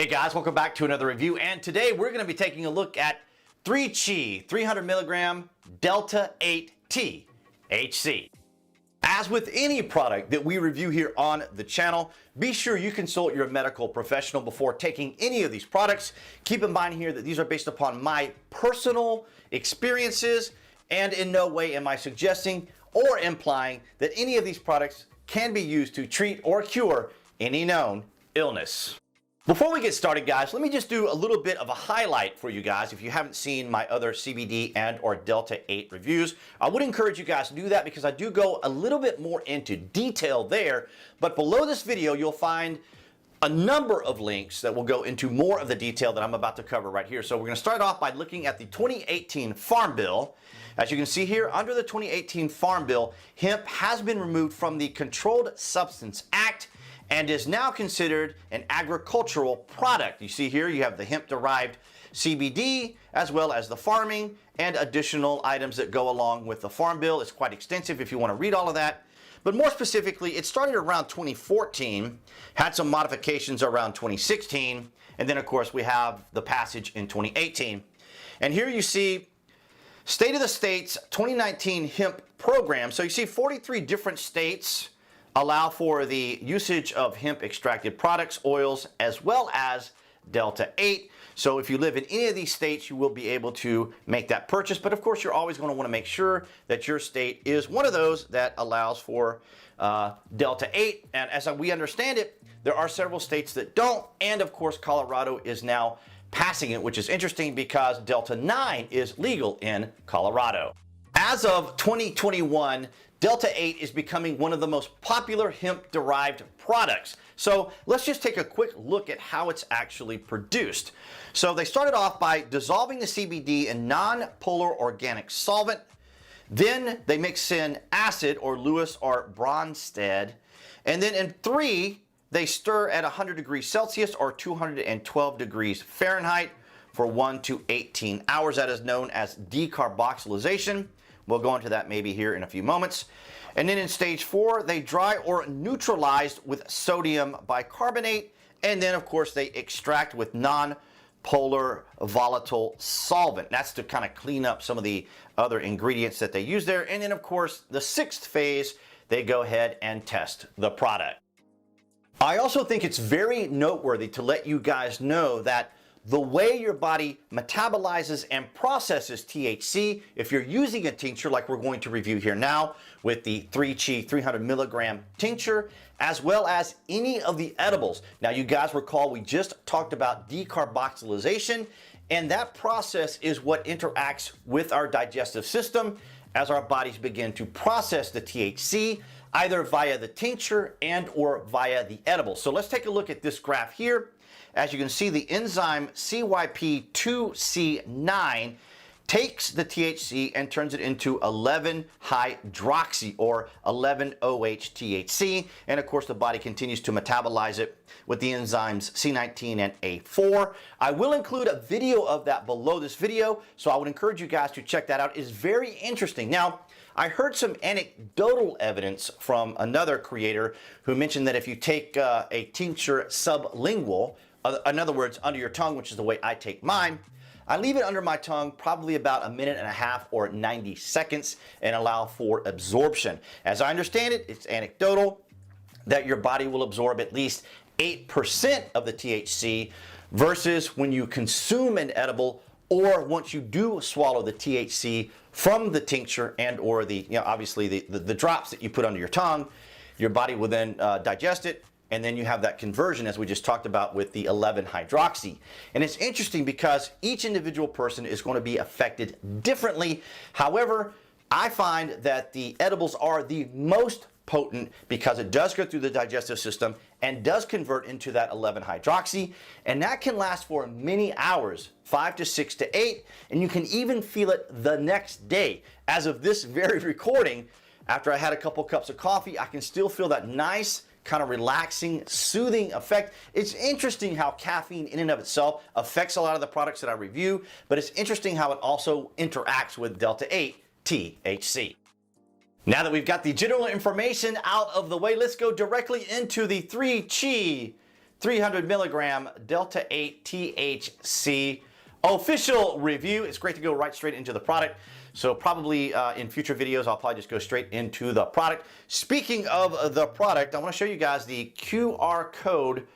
guys, welcome back to another review, and today we're going to be taking a look at 3CHI 300 milligram Delta 8 THC. As with any product that we review here on the channel, be sure you consult your medical professional before taking any of these products. Keep in mind here that these are based upon my personal experiences, and in no way am I suggesting or implying that any of these products can be used to treat or cure any known illness. Before we get started, guys, let me just do a little bit of a highlight for you guys. If you haven't seen my other CBD and or Delta 8 reviews, I would encourage you guys to do that because I do go a little bit more into detail there. But below this video, you'll find a number of links that will go into more of the detail that I'm about to cover right here. So we're going to start off by looking at the 2018 Farm Bill. As you can see here, under the 2018 Farm Bill, hemp has been removed from the Controlled Substance Act and is now considered an agricultural product. You see here, you have the hemp-derived CBD, as well as the farming and additional items that go along with the Farm Bill. It's quite extensive if you want to read all of that. But more specifically, it started around 2014, had some modifications around 2016, and then of course we have the passage in 2018. And here you see State of the States 2019 hemp program. So you see 43 different states allow for the usage of hemp extracted products, oils, as well as Delta 8. So if you live in any of these states, you will be able to make that purchase. But of course, you're always going to want to make sure that your state is one of those that allows for Delta 8. And as we understand it, there are several states that don't. And of course, Colorado is now passing it, which is interesting because Delta 9 is legal in Colorado. As of 2021, Delta 8 is becoming one of the most popular hemp-derived products. So let's just take a quick look at how it's actually produced. So they started off by dissolving the CBD in non-polar organic solvent. Then they mix in acid or Lewis or Bronsted. And then in 3, they stir at 100 degrees Celsius or 212 degrees Fahrenheit for 1 to 18 hours. That is known as decarboxylation. We'll go into that maybe here in a few moments. And then in stage 4, they dry or neutralize with sodium bicarbonate. And then, of course, they extract with non-polar volatile solvent. That's to kind of clean up some of the other ingredients that they use there. And then, of course, the 6th phase, they go ahead and test the product. I also think it's very noteworthy to let you guys know that the way your body metabolizes and processes THC, if you're using a tincture like we're going to review here now with the 3CHI 300 milligram tincture, as well as any of the edibles. Now you guys recall we just talked about decarboxylation, and that process is what interacts with our digestive system as our bodies begin to process the THC either via the tincture and or via the edible. So let's take a look at this graph here. As you can see, the enzyme CYP2C9 takes the THC and turns it into 11-hydroxy or 11-OH-THC. And of course, the body continues to metabolize it with the enzymes C19 and A4. I will include a video of that below this video, so I would encourage you guys to check that out. It's very interesting. Now, I heard some anecdotal evidence from another creator who mentioned that if you take a tincture sublingual, in other words, under your tongue, which is the way I take mine, I leave it under my tongue probably about a minute and a half or 90 seconds and allow for absorption. As I understand it, it's anecdotal that your body will absorb at least 8% of the THC versus when you consume an edible or once you do swallow the THC from the tincture and or the, obviously the drops that you put under your tongue, your body will then digest it. And then you have that conversion, as we just talked about, with the 11-hydroxy. And it's interesting because each individual person is going to be affected differently. However, I find that the edibles are the most potent because it does go through the digestive system and does convert into that 11-hydroxy. And that can last for many hours, 5 to 6 to 8. And you can even feel it the next day. As of this very recording, after I had a couple cups of coffee, I can still feel that nice, kind of relaxing, soothing effect. It's interesting how caffeine in and of itself affects a lot of the products that I review, but it's interesting how it also interacts with Delta 8 THC. Now that we've got the general information out of the way, let's go directly into the 3CHI 300 milligram Delta 8 THC official review. It's great to go right straight into the product. So probably in future videos, I'll probably just go straight into the product. Speaking of the product, I want to show you guys the QR code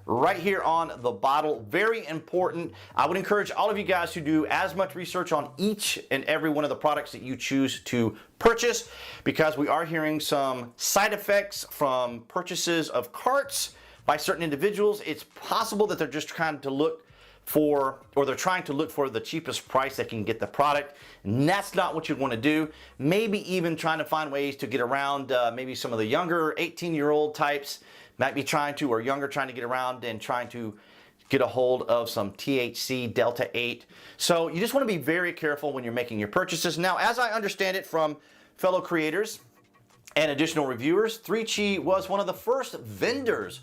right here on the bottle. Very important. I would encourage all of you guys to do as much research on each and every one of the products that you choose to purchase, because we are hearing some side effects from purchases of carts by certain individuals. It's possible that they're just trying to look for, or they're trying to look for the cheapest price they can get the product, and that's not what you want to do. Maybe even trying to find ways to get around maybe some of the younger 18-year-old types might be trying to, or younger, trying to get around and trying to get a hold of some THC Delta 8. So you just want to be very careful when you're making your purchases. Now, as I understand it from fellow creators and additional reviewers, 3Chi was one of the first vendors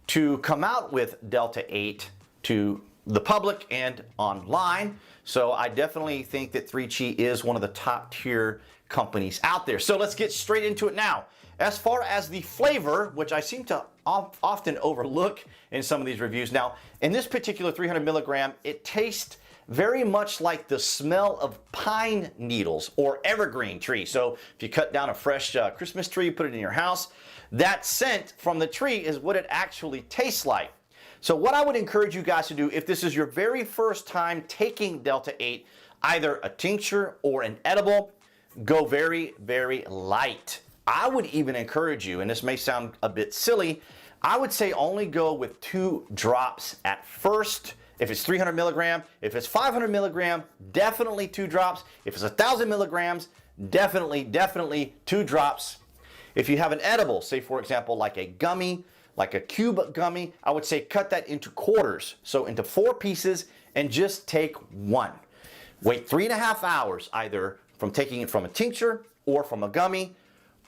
to come out with Delta 8 to the public and online. So I definitely think that 3Chi is one of the top tier companies out there. So let's get straight into it now. As far as the flavor, which I seem to often overlook in some of these reviews. Now, in this particular 300 milligram, it tastes very much like the smell of pine needles or evergreen tree. So if you cut down a fresh Christmas tree, put it in your house, that scent from the tree is what it actually tastes like. So what I would encourage you guys to do, if this is your very first time taking Delta 8, either a tincture or an edible, go very, very light. I would even encourage you, and this may sound a bit silly, I would say only go with 2 drops at first. If it's 300 milligram, if it's 500 milligram, definitely 2 drops. If it's 1,000 milligrams, definitely 2 drops. If you have an edible, say for example like a gummy, like a cube gummy, I would say cut that into quarters, so into 4 pieces, and just take 1. Wait 3.5 hours, either from taking it from a tincture or from a gummy.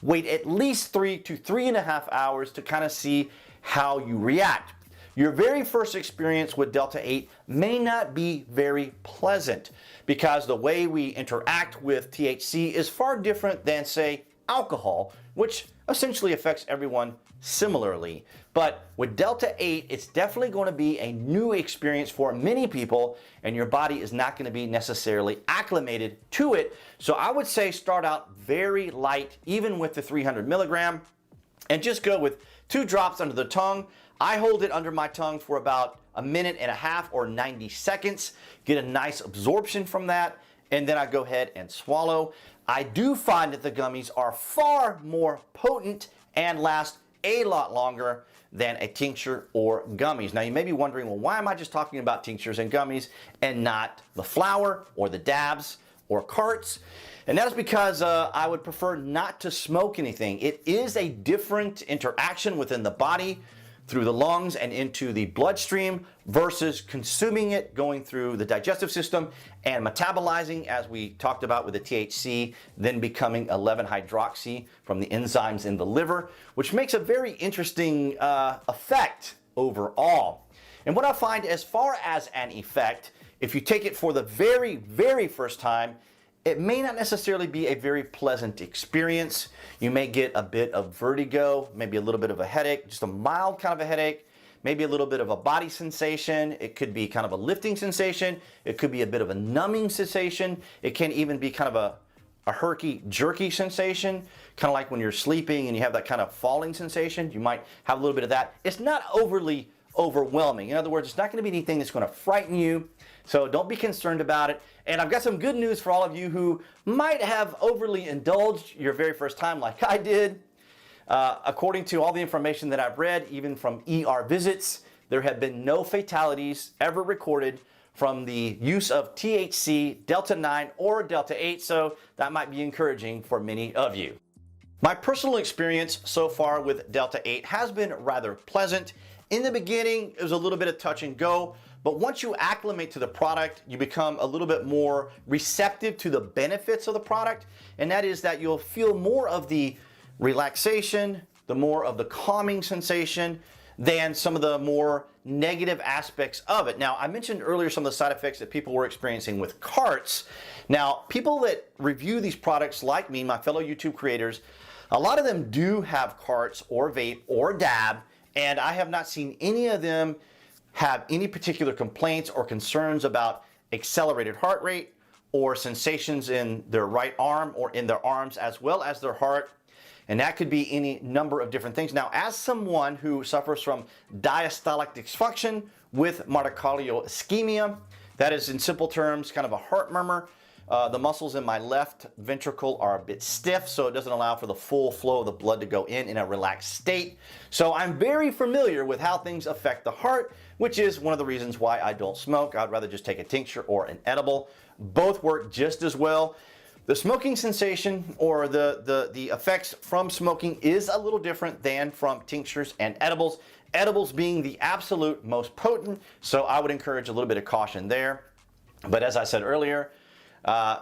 Wait at least 3 to 3.5 hours to kind of see how you react. Your very first experience with Delta 8 may not be very pleasant, because the way we interact with THC is far different than, say, alcohol, which essentially affects everyone similarly. But with Delta 8, it's definitely going to be a new experience for many people, and your body is not going to be necessarily acclimated to it. So I would say start out very light, even with the 300 milligram, and just go with 2 drops under the tongue. I hold it under my tongue for about 1.5 minutes or 90 seconds, get a nice absorption from that, and then I go ahead and swallow. I do find that the gummies are far more potent and last a lot longer than a tincture or gummies. Now you may be wondering, well, why am I just talking about tinctures and gummies and not the flower or the dabs or carts? And that is because I would prefer not to smoke anything. It is a different interaction within the body, through the lungs and into the bloodstream, versus consuming it, going through the digestive system and metabolizing, as we talked about with the THC, then becoming 11-hydroxy from the enzymes in the liver, which makes a very interesting effect overall. And what I find as far as an effect, if you take it for the very, very first time, it may not necessarily be a very pleasant experience. You may get a bit of vertigo, maybe a little bit of a headache, just a mild kind of a headache, maybe a little bit of a body sensation. It could be kind of a lifting sensation. It could be a bit of a numbing sensation. It can even be kind of a herky-jerky sensation, kind of like when you're sleeping and you have that kind of falling sensation. You might have a little bit of that. It's not overly overwhelming. In other words, it's not going to be anything that's going to frighten you, so don't be concerned about it. And I've got some good news for all of you who might have overly indulged your very first time like I did. According to all the information that I've read, even from ER visits, there have been no fatalities ever recorded from the use of THC, Delta 9, or Delta 8, so that might be encouraging for many of you. My personal experience so far with Delta 8 has been rather pleasant. In the beginning, it was a little bit of touch and go, but once you acclimate to the product, you become a little bit more receptive to the benefits of the product, and that is that you'll feel more of the relaxation, the more of the calming sensation than some of the more negative aspects of it. Now, I mentioned earlier some of the side effects that people were experiencing with carts. Now, people that review these products like me, my fellow YouTube creators, a lot of them do have carts or vape or dab, and I have not seen any of them have any particular complaints or concerns about accelerated heart rate or sensations in their right arm or in their arms as well as their heart. And that could be any number of different things. Now, as someone who suffers from diastolic dysfunction with myocardial ischemia, that is in simple terms kind of a heart murmur. The muscles in my left ventricle are a bit stiff, so it doesn't allow for the full flow of the blood to go in a relaxed state. So I'm very familiar with how things affect the heart, which is one of the reasons why I don't smoke. I'd rather just take a tincture or an edible. Both work just as well. The smoking sensation or the effects from smoking is a little different than from tinctures and edibles. Edibles being the absolute most potent, so I would encourage a little bit of caution there. But as I said earlier,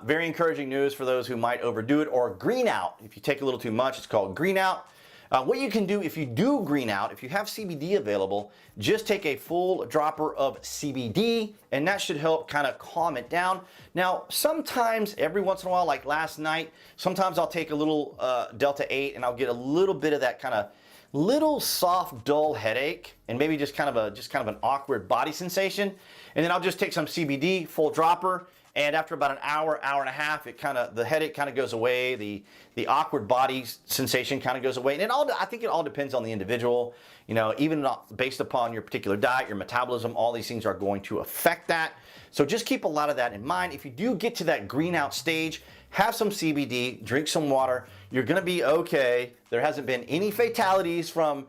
very encouraging news for those who might overdo it or green out. If you take a little too much, it's called green out. What you can do if you do green out, if you have CBD available, just take a full dropper of CBD and that should help kind of calm it down. Now, sometimes every once in a while, like last night, sometimes I'll take a little Delta 8 and I'll get a little bit of that kind of little soft, dull headache and maybe just kind of an awkward body sensation. And then I'll just take some CBD, full dropper, and after about an hour, hour and a half, the headache kind of goes away, the awkward body sensation kind of goes away. And I think it all depends on the individual, you know, even based upon your particular diet, your metabolism, all these things are going to affect that. So just keep a lot of that in mind. If you do get to that green out stage, have some CBD, drink some water, you're gonna be okay. There hasn't been any fatalities from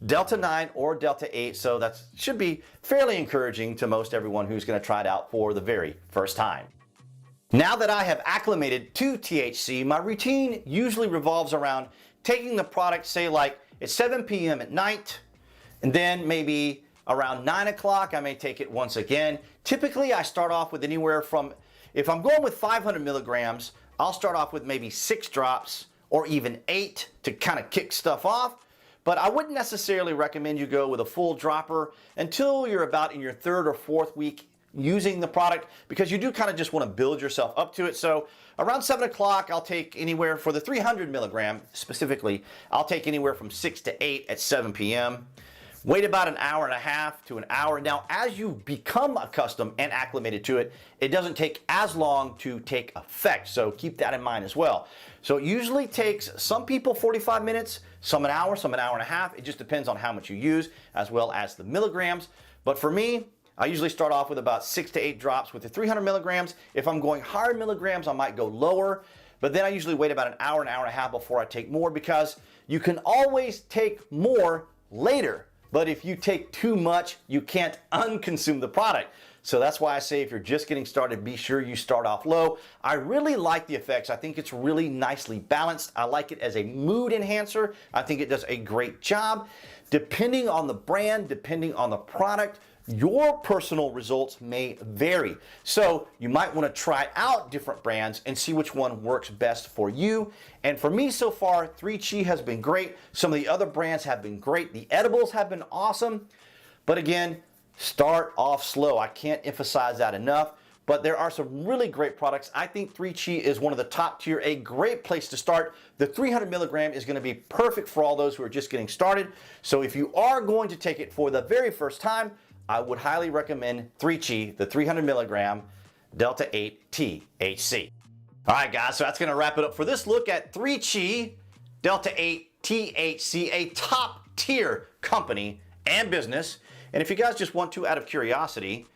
Delta 9 or Delta 8, so that should be fairly encouraging to most everyone who's going to try it out for the very first time. Now that I have acclimated to THC, my routine usually revolves around taking the product, say like at 7 p.m. at night, and then maybe around 9 o'clock I may take it once again. Typically I start off with anywhere from, if I'm going with 500 milligrams, I'll start off with maybe 6 drops or even 8 to kind of kick stuff off. But I wouldn't necessarily recommend you go with a full dropper until you're about in your 3rd or 4th week using the product, because you do kind of just want to build yourself up to it. So around 7 o'clock, I'll take anywhere for the 300 milligram specifically, I'll take anywhere from 6 to 8 at 7 p.m. Wait about an hour and a half to an hour. Now, as you become accustomed and acclimated to it, it doesn't take as long to take effect. So keep that in mind as well. So it usually takes some people 45 minutes, some an hour and a half. It just depends on how much you use as well as the milligrams. But for me, I usually start off with about 6 to 8 drops with the 300 milligrams. If I'm going higher milligrams, I might go lower. But then I usually wait about an hour and a half before I take more, because you can always take more later. But if you take too much, you can't unconsume the product. So that's why I say if you're just getting started, be sure you start off low. I really like the effects. I think it's really nicely balanced. I like it as a mood enhancer. I think it does a great job. Depending on the brand, depending on the product, your personal results may vary. So you might want to try out different brands and see which one works best for you. And for me so far, 3Chi has been great. Some of the other brands have been great. The edibles have been awesome. But again, start off slow. I can't emphasize that enough. But there are some really great products. I think 3Chi is one of the top tier, a great place to start. The 300 milligram is going to be perfect for all those who are just getting started. So if you are going to take it for the very first time, I would highly recommend 3Chi, the 300 milligram Delta 8 THC. All right, guys, so that's going to wrap it up for this look at 3Chi Delta 8 THC, a top tier company and business. And if you guys just want to, out of curiosity,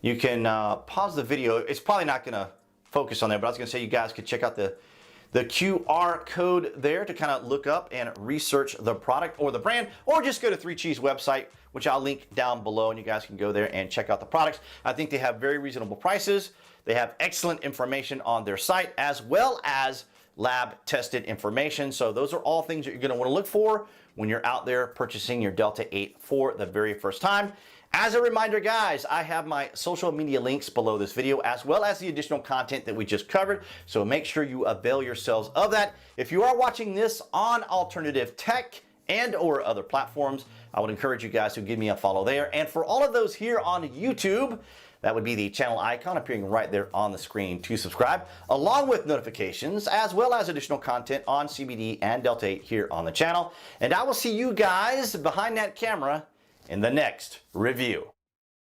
you can pause the video. It's probably not going to focus on there, but I was going to say you guys could check out the QR code there to kind of look up and research the product or the brand, or just go to 3Chi's website, which I'll link down below, and you guys can go there and check out the products. I think they have very reasonable prices. They have excellent information on their site, as well as lab tested information. So those are all things that you're going to want to look for when you're out there purchasing your Delta 8 for the very first time. As a reminder, guys, I have my social media links below this video, as well as the additional content that we just covered. So make sure you avail yourselves of that. If you are watching this on alternative tech and or other platforms, I would encourage you guys to give me a follow there. And for all of those here on YouTube, That would be the channel icon appearing right there on the screen to subscribe, along with notifications, as well as additional content on CBD and Delta 8 here on the channel. And I will see you guys behind that camera in the next review.